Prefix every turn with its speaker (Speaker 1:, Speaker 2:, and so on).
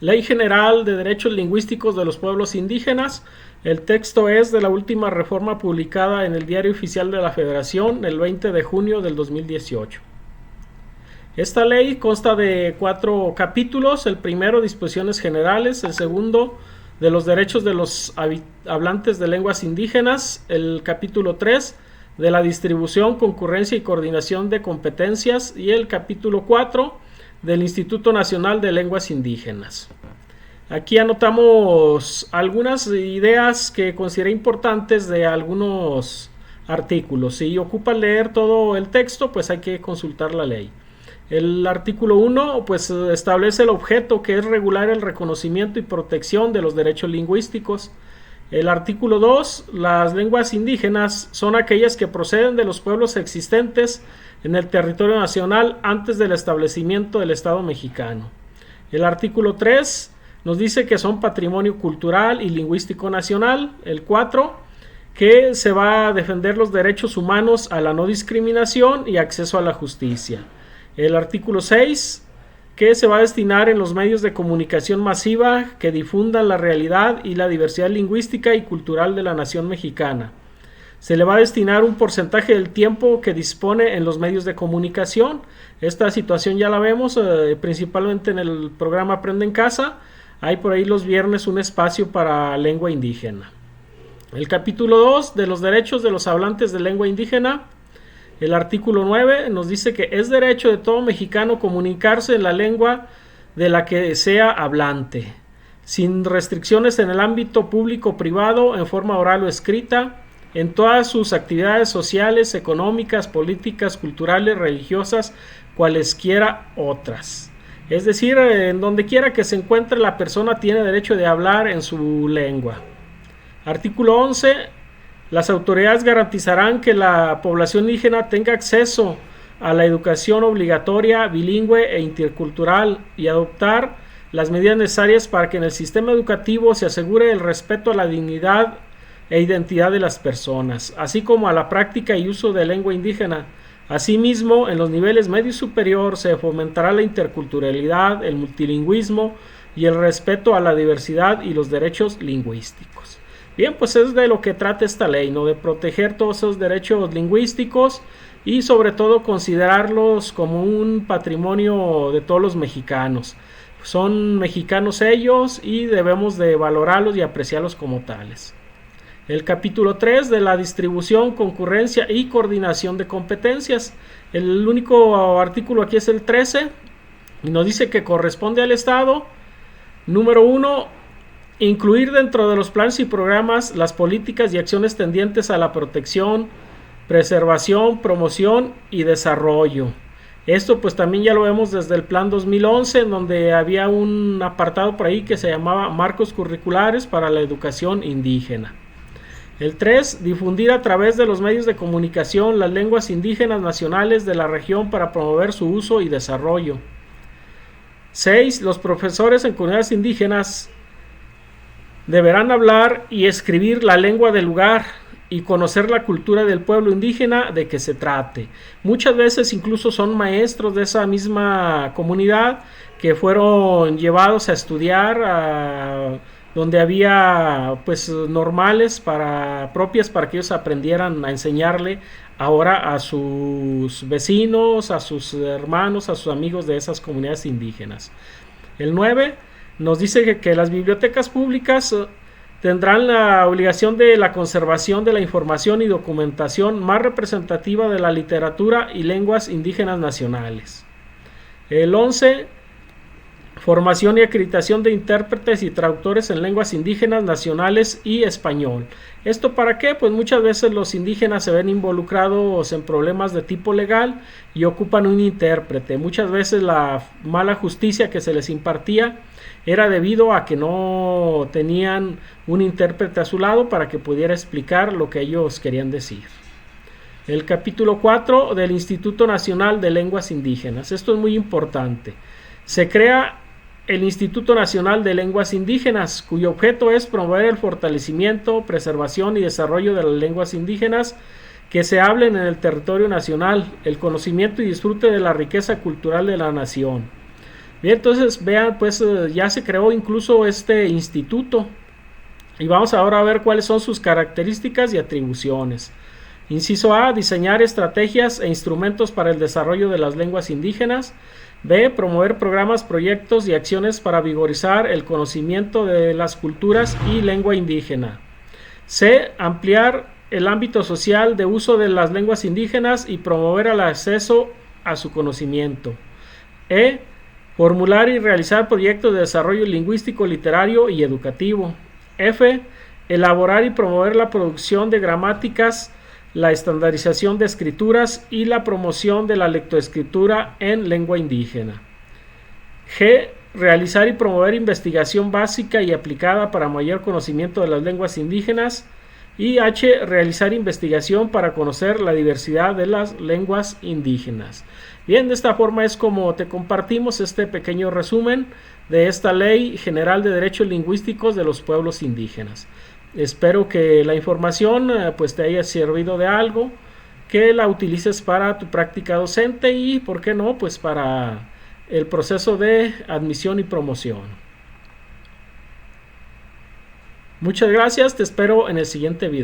Speaker 1: Ley General de Derechos Lingüísticos de los Pueblos Indígenas. El texto es de la última reforma publicada en el Diario Oficial de la Federación el 20 de junio del 2018. Esta ley consta de 4 capítulos. El primero, disposiciones generales. El segundo, de los derechos de los hablantes de lenguas indígenas. El capítulo 3, de la distribución, concurrencia y coordinación de competencias. Y el capítulo 4, del Instituto Nacional de Lenguas Indígenas. Aquí anotamos algunas ideas que consideré importantes de algunos artículos. Si ocupa leer todo el texto, pues hay que consultar la ley. El artículo 1 pues establece el objeto, que es regular el reconocimiento y protección de los derechos lingüísticos. El artículo 2, las lenguas indígenas son aquellas que proceden de los pueblos existentes en el territorio nacional antes del establecimiento del Estado mexicano. El artículo 3 nos dice que son patrimonio cultural y lingüístico nacional. El 4, que se va a defender los derechos humanos a la no discriminación y acceso a la justicia. El artículo 6, que se va a destinar en los medios de comunicación masiva que difundan la realidad y la diversidad lingüística y cultural de la nación mexicana. Se le va a destinar un porcentaje del tiempo que dispone en los medios de comunicación. Esta situación ya la vemos principalmente en el programa Aprende en Casa. Hay por ahí los viernes un espacio para lengua indígena. El capítulo 2, de los derechos de los hablantes de lengua indígena. El artículo 9 nos dice que es derecho de todo mexicano comunicarse en la lengua de la que sea hablante, sin restricciones en el ámbito público o privado, en forma oral o escrita, en todas sus actividades sociales, económicas, políticas, culturales, religiosas, cualesquiera otras. Es decir, en donde quiera que se encuentre, la persona tiene derecho de hablar en su lengua. Artículo 11. Las autoridades garantizarán que la población indígena tenga acceso a la educación obligatoria, bilingüe e intercultural y adoptar las medidas necesarias para que en el sistema educativo se asegure el respeto a la dignidad e identidad de las personas, así como a la práctica y uso de lengua indígena. Asimismo, en los niveles medio y superior se fomentará la interculturalidad, el multilingüismo y el respeto a la diversidad y los derechos lingüísticos. Bien, pues es de lo que trata esta ley, ¿no? De proteger todos esos derechos lingüísticos y sobre todo considerarlos como un patrimonio de todos los mexicanos. Son mexicanos ellos y debemos de valorarlos y apreciarlos como tales. El capítulo 3, de la distribución, concurrencia y coordinación de competencias. El único artículo aquí es el 13 y nos dice que corresponde al Estado. Número 1. Incluir dentro de los planes y programas las políticas y acciones tendientes a la protección, preservación, promoción y desarrollo. Esto pues también ya lo vemos desde el plan 2011, en donde había un apartado por ahí que se llamaba marcos curriculares para la educación indígena. El 3, difundir a través de los medios de comunicación las lenguas indígenas nacionales de la región para promover su uso y desarrollo. 6, los profesores en comunidades indígenas deberán hablar y escribir la lengua del lugar y conocer la cultura del pueblo indígena de que se trate. Muchas veces incluso son maestros de esa misma comunidad que fueron llevados a estudiar donde había pues normales propias para que ellos aprendieran a enseñarle ahora a sus vecinos, a sus hermanos, a sus amigos de esas comunidades indígenas. El 9 nos dice que las bibliotecas públicas tendrán la obligación de la conservación de la información y documentación más representativa de la literatura y lenguas indígenas nacionales. El 11, formación y acreditación de intérpretes y traductores en lenguas indígenas nacionales y español. ¿Esto para qué? Pues muchas veces los indígenas se ven involucrados en problemas de tipo legal y ocupan un intérprete. Muchas veces la mala justicia que se les impartía era debido a que no tenían un intérprete a su lado para que pudiera explicar lo que ellos querían decir. El capítulo 4 del Instituto Nacional de Lenguas Indígenas. Esto es muy importante. Se crea el Instituto Nacional de Lenguas Indígenas, cuyo objeto es promover el fortalecimiento, preservación y desarrollo de las lenguas indígenas que se hablen en el territorio nacional, el conocimiento y disfrute de la riqueza cultural de la nación. Bien, entonces vean, pues ya se creó incluso este instituto y vamos ahora a ver cuáles son sus características y atribuciones. Inciso A, diseñar estrategias e instrumentos para el desarrollo de las lenguas indígenas. B, promover programas, proyectos y acciones para vigorizar el conocimiento de las culturas y lengua indígena. C, ampliar el ámbito social de uso de las lenguas indígenas y promover el acceso a su conocimiento. E, formular y realizar proyectos de desarrollo lingüístico, literario y educativo. F, elaborar y promover la producción de gramáticas, la estandarización de escrituras y la promoción de la lectoescritura en lengua indígena. G, realizar y promover investigación básica y aplicada para mayor conocimiento de las lenguas indígenas. Y H, realizar investigación para conocer la diversidad de las lenguas indígenas. Bien, de esta forma es como te compartimos este pequeño resumen de esta Ley General de Derechos Lingüísticos de los Pueblos Indígenas. Espero que la información pues te haya servido de algo, que la utilices para tu práctica docente y, por qué no, pues para el proceso de admisión y promoción. Muchas gracias, te espero en el siguiente video.